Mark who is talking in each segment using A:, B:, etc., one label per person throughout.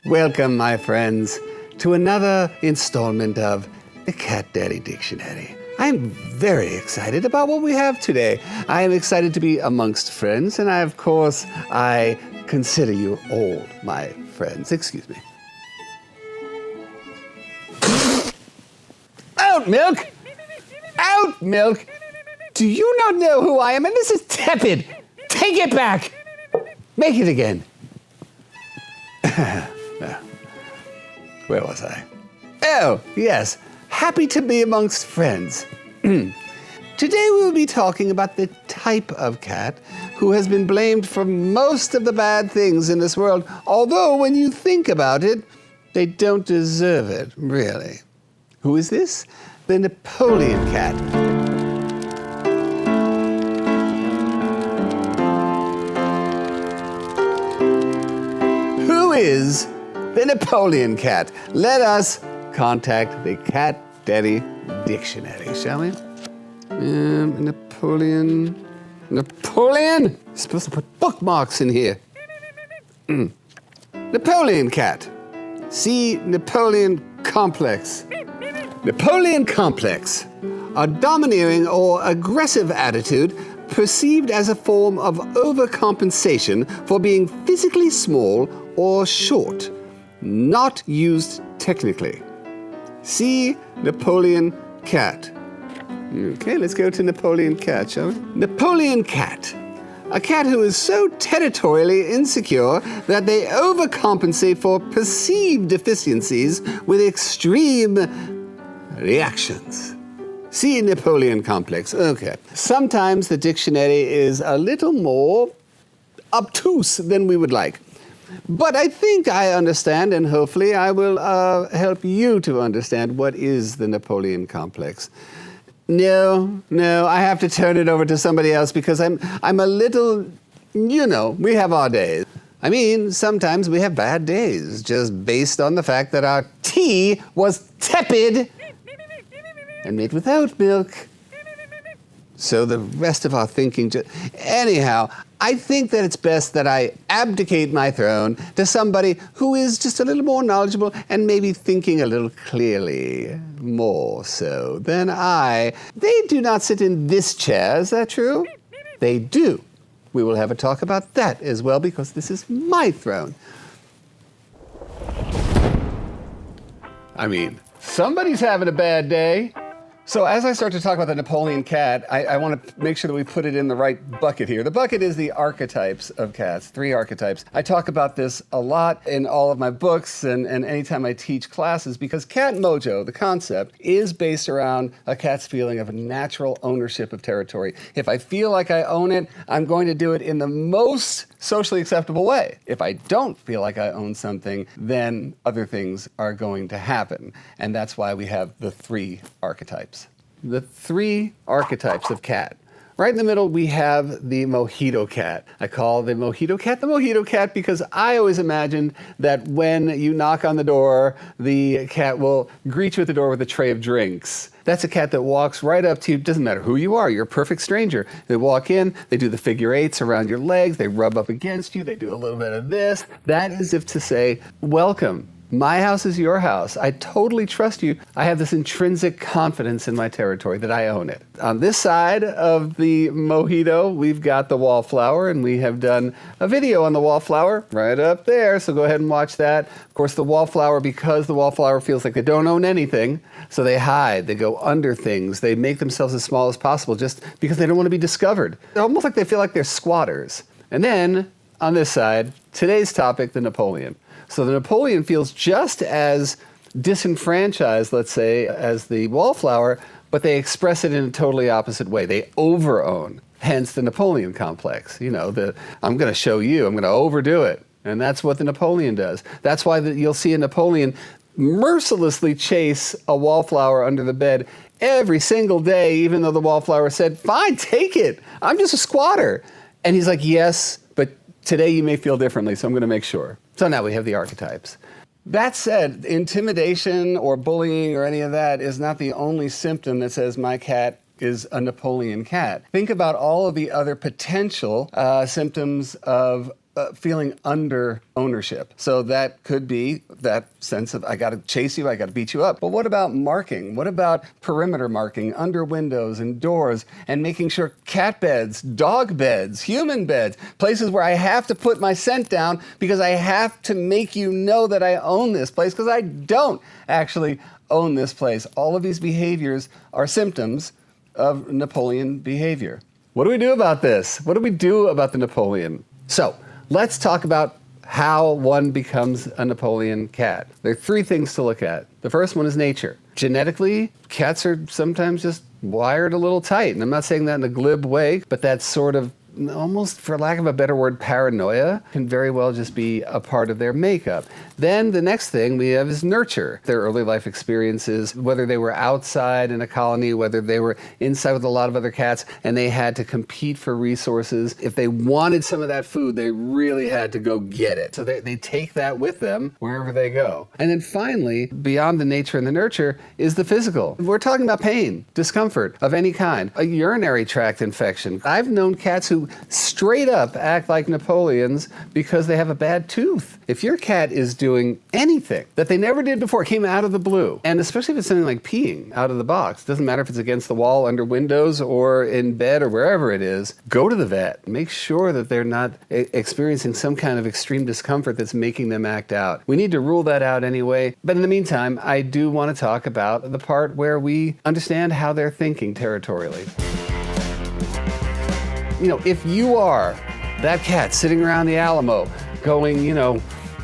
A: Welcome, my friends, to another installment of the Cat Daddy Dictionary. I'm very excited about what we have today. I am excited to be amongst friends, and of course, I consider you all my friends. Excuse me. Out, Milk! Out, Milk! Do you not know who I am? And this is tepid! Take it back! Make it again. Where was I? Oh, yes. Happy to be amongst friends. Today we will be talking about the type of cat who has been blamed for most of the bad things in this world, although when you think about it, they don't deserve it, really. Who is this? The Napoleon Cat. Who is the Napoleon Cat? Let us contact the Cat Daddy Dictionary, shall we? Napoleon? You're supposed to put bookmarks in here. Napoleon Cat. See Napoleon Complex. Napoleon Complex. A domineering or aggressive attitude perceived as a form of overcompensation for being physically small or short. Not used technically. See Napoleon Cat. Okay, let's go to Napoleon Cat, shall we? Napoleon Cat. A cat who is so territorially insecure that they overcompensate for perceived deficiencies with extreme reactions. See Napoleon Complex. Okay. Sometimes the dictionary is a little more obtuse than we would like. But I think I understand, and hopefully I will help you to understand what is the Napoleon Complex. No, I have to turn it over to somebody else because I'm a little, we have our days. I mean, sometimes we have bad days just based on the fact that our tea was tepid and made without milk. So the rest of our thinking anyhow, I think that it's best that I abdicate my throne to somebody who is just a little more knowledgeable and maybe thinking a little clearly, more so than I. They do not sit in this chair, is that true? They do. We will have a talk about that as well because this is my throne. I mean, somebody's having a bad day. So as I start to talk about the Napoleon Cat, I want to make sure that we put it in the right bucket here. The bucket is the archetypes of cats, 3 archetypes. I talk about this a lot in all of my books and anytime I teach classes because cat mojo, the concept, is based around a cat's feeling of natural ownership of territory. If I feel like I own it, I'm going to do it in the most socially acceptable way. If I don't feel like I own something, then other things are going to happen. And that's why we have the 3 archetypes. The 3 archetypes of cat. Right in the middle, we have the Mojito Cat. I call the Mojito Cat because I always imagined that when you knock on the door, the cat will greet you at the door with a tray of drinks. That's a cat that walks right up to you. Doesn't matter who you are. You're a perfect stranger. They walk in, they do the figure 8s around your legs, they rub up against you, they do a little bit of this. That is as if to say, welcome. My house is your house. I totally trust you. I have this intrinsic confidence in my territory that I own it. On this side of the Mojito, we've got the Wallflower, and we have done a video on the Wallflower right up there, so go ahead and watch that. Of course, the Wallflower, because the Wallflower feels like they don't own anything, so they hide, they go under things, they make themselves as small as possible just because they don't want to be discovered. They're almost like they feel like they're squatters. And then, on this side, today's topic, the Napoleon. So the Napoleon feels just as disenfranchised, let's say, as the Wallflower, but they express it in a totally opposite way. They over-own, hence the Napoleon complex. I'm going to show you, I'm going to overdo it. And that's what the Napoleon does. That's why you'll see a Napoleon mercilessly chase a Wallflower under the bed every single day, even though the Wallflower said, fine, take it. I'm just a squatter. And he's like, yes, but today you may feel differently, so I'm going to make sure. So now we have the archetypes. That said, intimidation or bullying or any of that is not the only symptom that says my cat is a Napoleon cat. Think about all of the other potential symptoms of feeling under ownership. So that could be that sense of, I got to chase you, I got to beat you up. But what about marking? What about perimeter marking under windows and doors, and making sure cat beds, dog beds, human beds, places where I have to put my scent down because I have to make you know that I own this place, because I don't actually own this place. All of these behaviors are symptoms of Napoleon behavior. What do we do about this? What do we do about the Napoleon? So let's talk about how one becomes a Napoleon cat. There are 3 things to look at. The first one is nature. Genetically, cats are sometimes just wired a little tight. And I'm not saying that in a glib way, but that's sort of almost, for lack of a better word, paranoia can very well just be a part of their makeup. Then the next thing we have is nurture. Their early life experiences, whether they were outside in a colony, whether they were inside with a lot of other cats and they had to compete for resources. If they wanted some of that food, they really had to go get it. So they take that with them wherever they go. And then finally, beyond the nature and the nurture, is the physical. We're talking about pain, discomfort of any kind, a urinary tract infection. I've known cats who straight up act like Napoleons because they have a bad tooth. If your cat is doing anything that they never did before, came out of the blue, and especially if it's something like peeing out of the box, doesn't matter if it's against the wall, under windows, or in bed, or wherever it is, go to the vet. Make sure that they're not experiencing some kind of extreme discomfort that's making them act out. We need to rule that out anyway. But in the meantime, I do want to talk about the part where we understand how they're thinking territorially. You know, if you are that cat sitting around the Alamo going,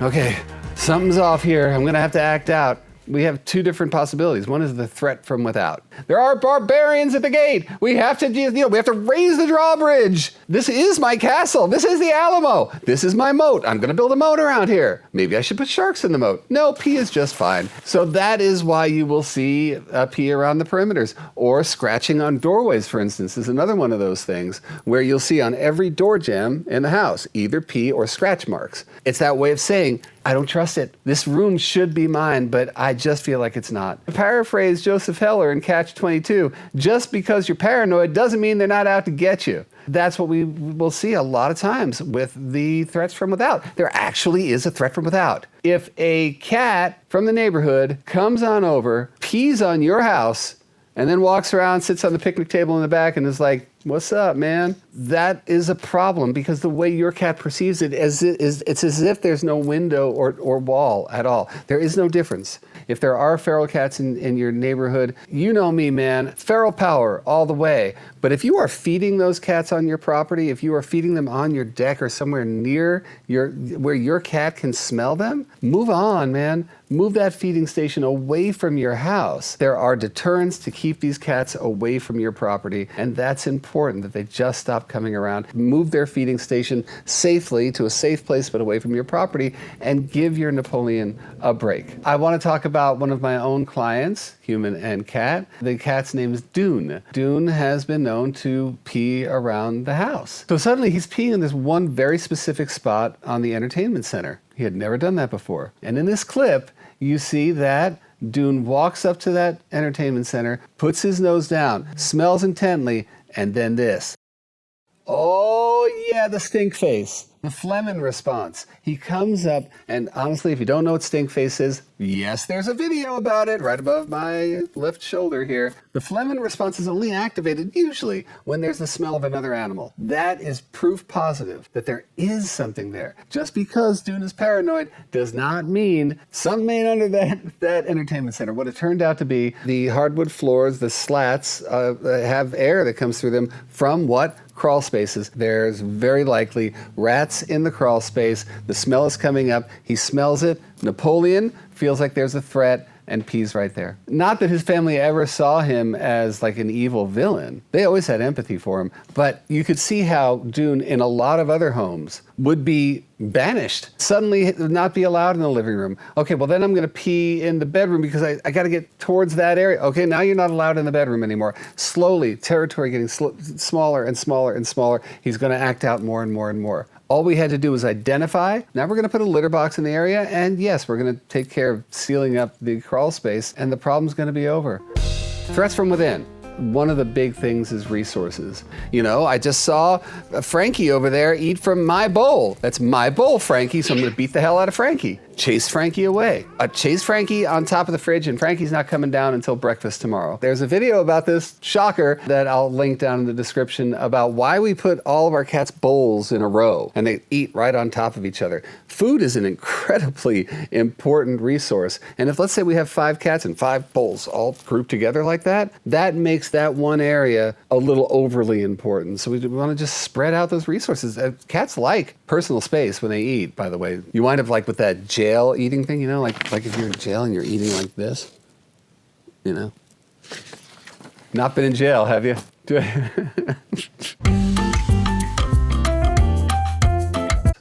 A: okay, something's off here, I'm going to have to act out. We have 2 different possibilities. One is the threat from without. There are barbarians at the gate. We have to raise the drawbridge. This is my castle. This is the Alamo. This is my moat. I'm going to build a moat around here. Maybe I should put sharks in the moat. No, pee is just fine. So that is why you will see pee around the perimeters, or scratching on doorways, for instance, is another one of those things where you'll see on every door jamb in the house either pee or scratch marks. It's that way of saying, I don't trust it. This room should be mine, but I just feel like it's not. To paraphrase Joseph Heller in Catch-22, just because you're paranoid doesn't mean they're not out to get you. That's what we will see a lot of times with the threats from without. There actually is a threat from without. If a cat from the neighborhood comes on over, pees on your house, and then walks around, sits on the picnic table in the back and is like, what's up, man? That is a problem, because the way your cat perceives it it's as if there's no window or wall at all. There is no difference. If there are feral cats in your neighborhood, you know me, man, feral power all the way. But if you are feeding those cats on your property, if you are feeding them on your deck or somewhere near where your cat can smell them, move on, man. Move that feeding station away from your house. There are deterrents to keep these cats away from your property, and that's important that they just stop coming around. Move their feeding station safely to a safe place but away from your property, and give your Napoleon a break. I want to talk about one of my own clients, human and cat. The cat's name is Dune. Dune has been known to pee around the house. So suddenly he's peeing in this one very specific spot on the entertainment center. He had never done that before. And in this clip, you see that Dune walks up to that entertainment center, puts his nose down, smells intently, and then this. Oh yeah, the stink face. The Fleming response. He comes up, and honestly, if you don't know what stink face is, yes, there's a video about it right above my left shoulder here. The Fleming response is only activated usually when there's the smell of another animal. That is proof positive that there is something there. Just because Dune is paranoid does not mean something ain't under that entertainment center. What it turned out to be, the hardwood floors, the slats, have air that comes through them from what? Crawl spaces. There's very likely rats in the crawl space. The smell is coming up. He smells it. Napoleon feels like there's a threat and pees right there. Not that his family ever saw him as like an evil villain. They always had empathy for him. But you could see how Dune in a lot of other homes would be banished. Suddenly not be allowed in the living room. Okay, well then I'm going to pee in the bedroom because I got to get towards that area. Okay, now you're not allowed in the bedroom anymore. Slowly, territory getting smaller and smaller and smaller. He's going to act out more and more and more. All we had to do was identify. Now we're going to put a litter box in the area, and yes, we're going to take care of sealing up the crawl space, and the problem's going to be over. Threats from within. one of the big things is resources. You know, I just saw Frankie over there eat from my bowl. That's my bowl, Frankie, so I'm gonna beat the hell out of Frankie. Chase Frankie away. Chase Frankie on top of the fridge, and Frankie's not coming down until breakfast tomorrow. There's a video about this, shocker, that I'll link down in the description about why we put all of our cats' bowls in a row and they eat right on top of each other. Food is an incredibly important resource. And if, let's say, we have 5 cats and 5 bowls all grouped together like that, that makes that one area a little overly important. So we want to just spread out those resources. Cats like personal space when they eat, by the way. You wind up like with that jail eating thing, you know, like if you're in jail and you're eating like this, you know. Not been in jail, have you?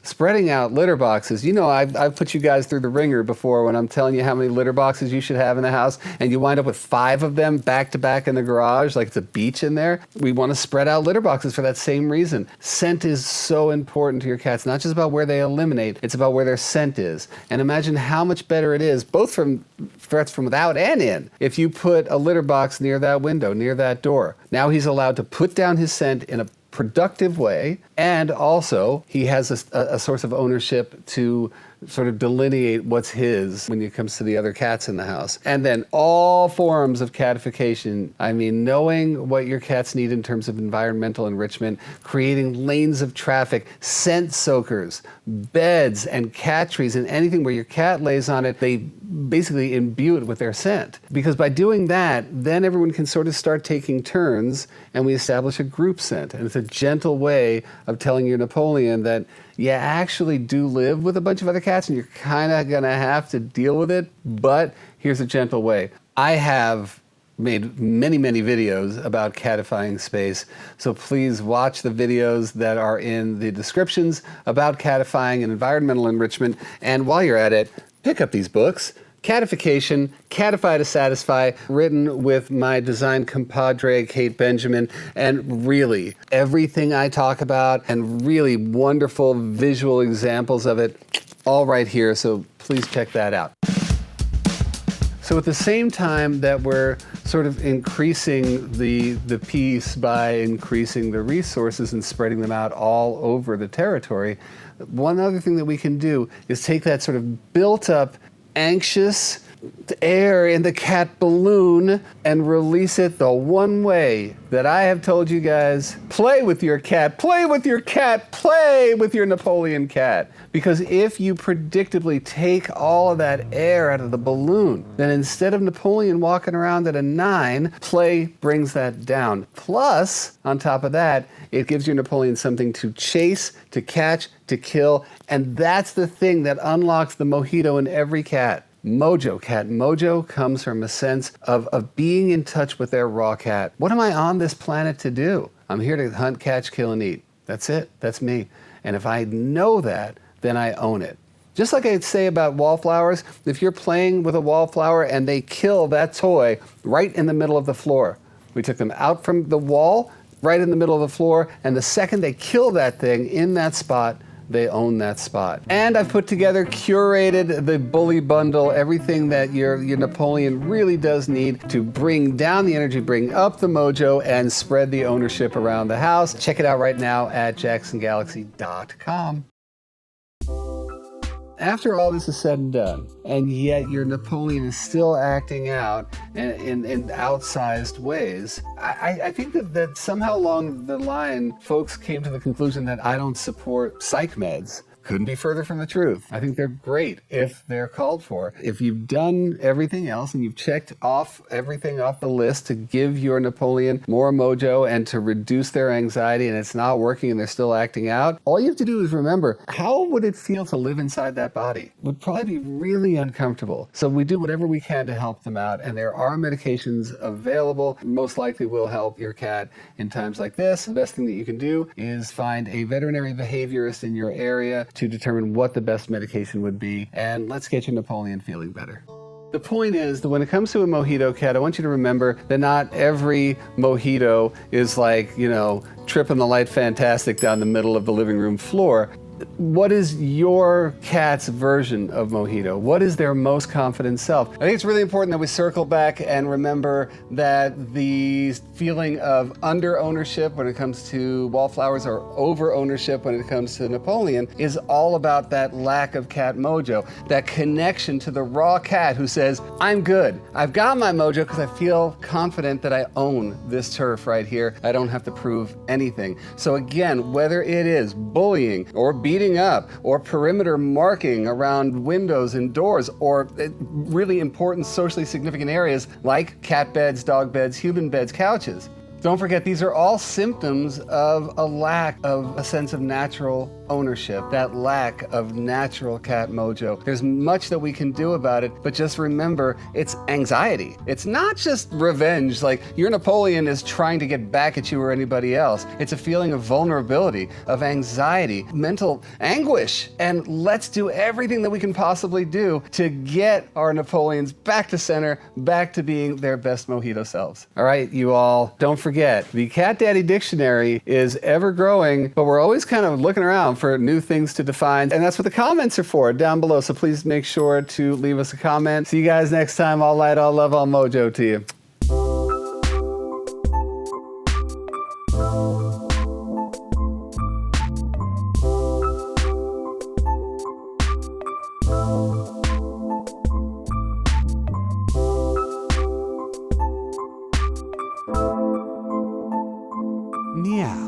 A: Spreading out litter boxes. You know, I've put you guys through the ringer before when I'm telling you how many litter boxes you should have in the house, and you wind up with 5 of them back to back in the garage, like it's a beach in there. We want to spread out litter boxes for that same reason. Scent is so important to your cats, not just about where they eliminate, it's about where their scent is. And imagine how much better it is, both from threats from without and in, if you put a litter box near that window, near that door. Now he's allowed to put down his scent in a productive way, and also he has a source of ownership to sort of delineate what's his when it comes to the other cats in the house. And then all forms of catification. I mean, knowing what your cats need in terms of environmental enrichment, creating lanes of traffic, scent soakers, beds and cat trees, and anything where your cat lays on it, they basically imbue it with their scent. Because by doing that, then everyone can sort of start taking turns and we establish a group scent. And it's a gentle way of telling your Napoleon that you actually do live with a bunch of other cats and you're kind of gonna have to deal with it, but here's a gentle way. I have made many, many videos about catifying space, so please watch the videos that are in the descriptions about catifying and environmental enrichment, and while you're at it, pick up these books. Catification, Catify to Satisfy, written with my design compadre, Kate Benjamin, and really, everything I talk about and really wonderful visual examples of it, all right here, so please check that out. So at the same time that we're sort of increasing the piece by increasing the resources and spreading them out all over the territory, one other thing that we can do is take that sort of built up anxious air in the cat balloon and release it the one way that I have told you guys. Play with your cat, play with your cat, play with your Napoleon cat. Because if you predictably take all of that air out of the balloon, then instead of Napoleon walking around at a 9, play brings that down. Plus, on top of that, it gives your Napoleon something to chase, to catch, to kill, and that's the thing that unlocks the mojito in every cat. Mojo, cat mojo, comes from a sense of being in touch with their raw cat. What am I on this planet to do? I'm here to hunt, catch, kill, and eat. That's it. That's me. And if I know that, then I own it. Just like I'd say about wallflowers, if you're playing with a wallflower and they kill that toy right in the middle of the floor. We took them out from the wall, right in the middle of the floor, and the second they kill that thing in that spot, they own that spot. And I've put together, curated the bully bundle, everything that your Napoleon really does need to bring down the energy, bring up the mojo, and spread the ownership around the house. Check it out right now at jacksongalaxy.com. After all this is said and done, and yet your Napoleon is still acting out in outsized ways, I think that somehow along the line, folks came to the conclusion that I don't support psych meds. Couldn't be further from the truth. I think they're great if they're called for. If you've done everything else and you've checked off everything off the list to give your Napoleon more mojo and to reduce their anxiety, and it's not working and they're still acting out, all you have to do is remember, how would it feel to live inside that body? It would probably be really uncomfortable. So we do whatever we can to help them out, and there are medications available. Most likely will help your cat in times like this. The best thing that you can do is find a veterinary behaviorist in your area to determine what the best medication would be, and let's get your Napoleon feeling better. The point is that when it comes to a mojito cat, I want you to remember that not every mojito is like, tripping the light fantastic down the middle of the living room floor. what is your cat's version of Mojito? What is their most confident self? I think it's really important that we circle back and remember that the feeling of under ownership when it comes to Wallflowers or over ownership when it comes to Napoleon is all about that lack of cat mojo, that connection to the raw cat who says, I'm good. I've got my mojo because I feel confident that I own this turf right here. I don't have to prove anything. So again, whether it is bullying or beating up or perimeter marking around windows and doors or really important socially significant areas like cat beds, dog beds, human beds, couches. Don't forget, these are all symptoms of a lack of a sense of natural ownership, that lack of natural cat mojo. There's much that we can do about it, but just remember, it's anxiety. It's not just revenge, like your Napoleon is trying to get back at you or anybody else. It's a feeling of vulnerability, of anxiety, mental anguish, and let's do everything that we can possibly do to get our Napoleons back to center, back to being their best mojito selves. All right, you all, don't forget, the Cat Daddy Dictionary is ever growing, but we're always kind of looking around for new things to define, and that's what the comments are for down below, so please make sure to leave us a comment. See you guys next time. All light, all love, all mojo to you.
B: Meow.